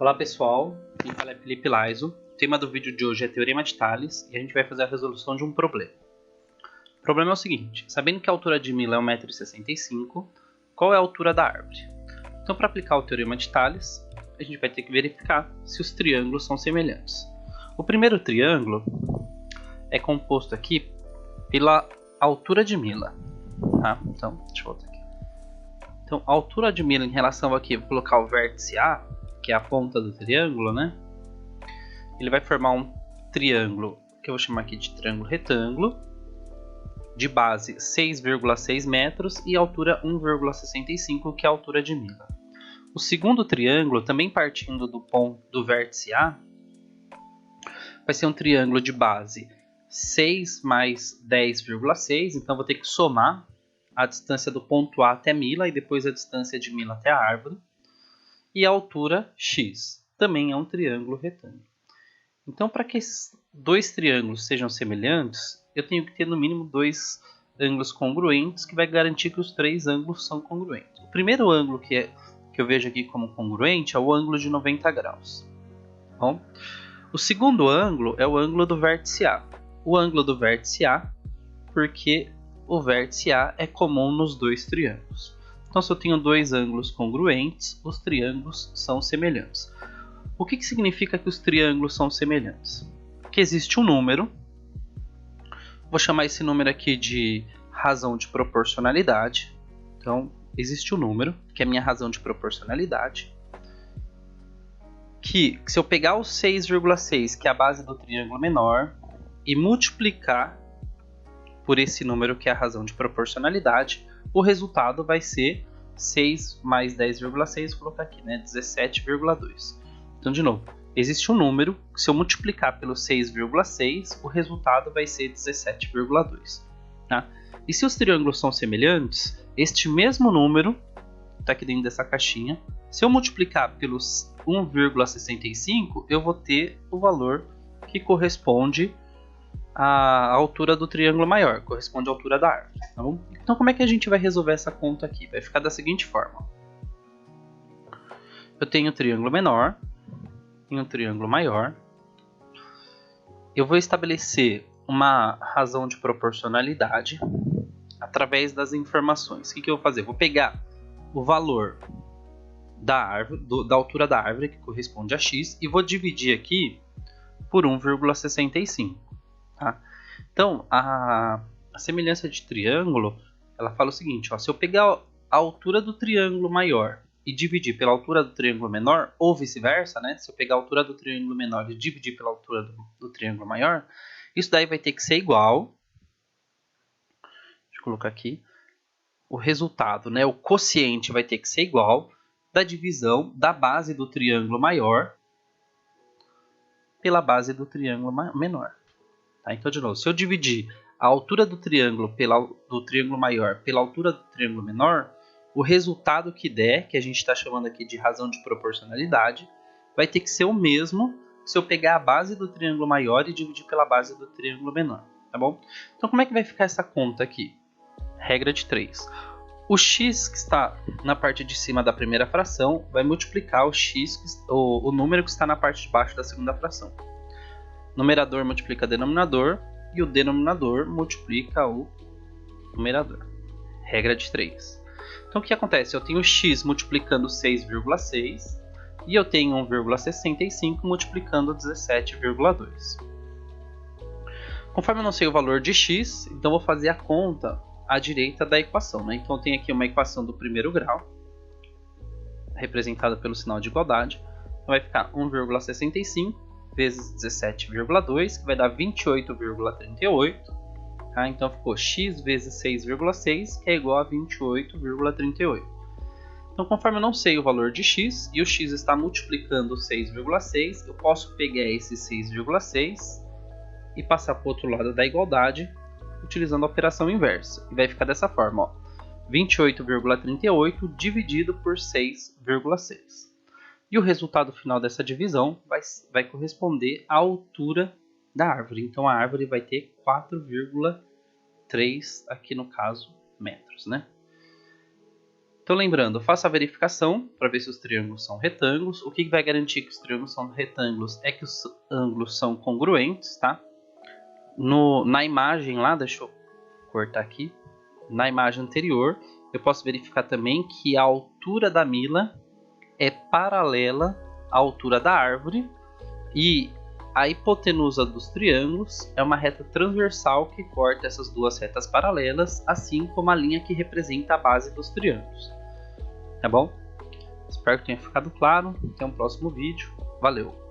Olá pessoal, quem fala é Felipe Laiso. O tema do vídeo de hoje é Teorema de Tales e a gente vai fazer a resolução de um problema. O problema é o seguinte: sabendo que a altura de Mila é 1,65 m, qual é a altura da árvore? Então, para aplicar o Teorema de Tales, a gente vai ter que verificar se os triângulos são semelhantes. O primeiro triângulo é composto aqui pela altura de Mila. Tá? Então, deixa eu voltar aqui. Então, a altura de Mila em relação aqui, vou colocar o vértice A, que é a ponta do triângulo, né? Ele vai formar um triângulo, que eu vou chamar aqui de triângulo retângulo, de base 6,6 metros e altura 1,65, que é a altura de Mila. O segundo triângulo, também partindo do ponto do vértice A, vai ser um triângulo de base 6 mais 10,6, então vou ter que somar a distância do ponto A até Mila e depois a distância de Mila até a árvore. E a altura x, também é um triângulo retângulo. Então, para que esses dois triângulos sejam semelhantes, eu tenho que ter no mínimo dois ângulos congruentes, que vai garantir que os três ângulos são congruentes. O primeiro ângulo que eu vejo aqui como congruente é o ângulo de 90 graus. Bom, o segundo ângulo é o ângulo do vértice A. O ângulo do vértice A, porque o vértice A é comum nos dois triângulos. Então, se eu tenho dois ângulos congruentes, os triângulos são semelhantes. O que significa que os triângulos são semelhantes? Que existe um número, vou chamar esse número aqui de razão de proporcionalidade. Então, existe um número, que é a minha razão de proporcionalidade, que se eu pegar o 6,6, que é a base do triângulo menor, e multiplicar por esse número, que é a razão de proporcionalidade, o resultado vai ser 6 mais 10,6, vou colocar aqui, né? 17,2. Então, de novo, existe um número, que se eu multiplicar pelo 6,6, o resultado vai ser 17,2. Tá? E se os triângulos são semelhantes, este mesmo número, está aqui dentro dessa caixinha, se eu multiplicar pelos 1,65, eu vou ter o valor que corresponde a altura do triângulo maior, corresponde à altura da árvore. Tá bom? Então, como é que a gente vai resolver essa conta aqui? Vai ficar da seguinte forma: eu tenho um triângulo menor e um triângulo maior. Eu vou estabelecer uma razão de proporcionalidade através das informações. O que eu vou fazer? Vou pegar o valor da árvore, da altura da árvore, que corresponde a x, e vou dividir aqui por 1,65. Tá? Então, a semelhança de triângulo, ela fala o seguinte: ó, se eu pegar a altura do triângulo maior e dividir pela altura do triângulo menor, ou vice-versa, né? Se eu pegar a altura do triângulo menor e dividir pela altura do triângulo maior, isso daí vai ter que ser igual. Deixa eu colocar aqui. O resultado, né? O quociente vai ter que ser igual da divisão da base do triângulo maior pela base do triângulo menor. Tá? Então, de novo, se eu dividir a altura do triângulo maior pela altura do triângulo menor, o resultado que der, que a gente está chamando aqui de razão de proporcionalidade, vai ter que ser o mesmo se eu pegar a base do triângulo maior e dividir pela base do triângulo menor. Tá bom? Então, como é que vai ficar essa conta aqui? Regra de 3. O x que está na parte de cima da primeira fração vai multiplicar o número que está na parte de baixo da segunda fração. Numerador multiplica denominador e o denominador multiplica o numerador. Regra de 3. Então, o que acontece? Eu tenho x multiplicando 6,6 e eu tenho 1,65 multiplicando 17,2. Conforme eu não sei o valor de x, então vou fazer a conta à direita da equação. Né? Então, eu tenho aqui uma equação do primeiro grau, representada pelo sinal de igualdade. Então, vai ficar 1,65 vezes 17,2, que vai dar 28,38. Tá? Então, ficou x vezes 6,6, que é igual a 28,38. Então, conforme eu não sei o valor de x, e o x está multiplicando 6,6, eu posso pegar esse 6,6 e passar para o outro lado da igualdade, utilizando a operação inversa. E vai ficar dessa forma, 28,38 dividido por 6,6. E o resultado final dessa divisão vai corresponder à altura da árvore. Então, a árvore vai ter 4,3, aqui no caso, metros, né? Então lembrando, faça a verificação para ver se os triângulos são retângulos. O que vai garantir que os triângulos são retângulos é que os ângulos são congruentes, tá? Na imagem lá, deixa eu cortar aqui, na imagem anterior, eu posso verificar também que a altura da mila é paralela à altura da árvore e a hipotenusa dos triângulos é uma reta transversal que corta essas duas retas paralelas, assim como a linha que representa a base dos triângulos. Tá bom? Espero que tenha ficado claro. Até um próximo vídeo. Valeu!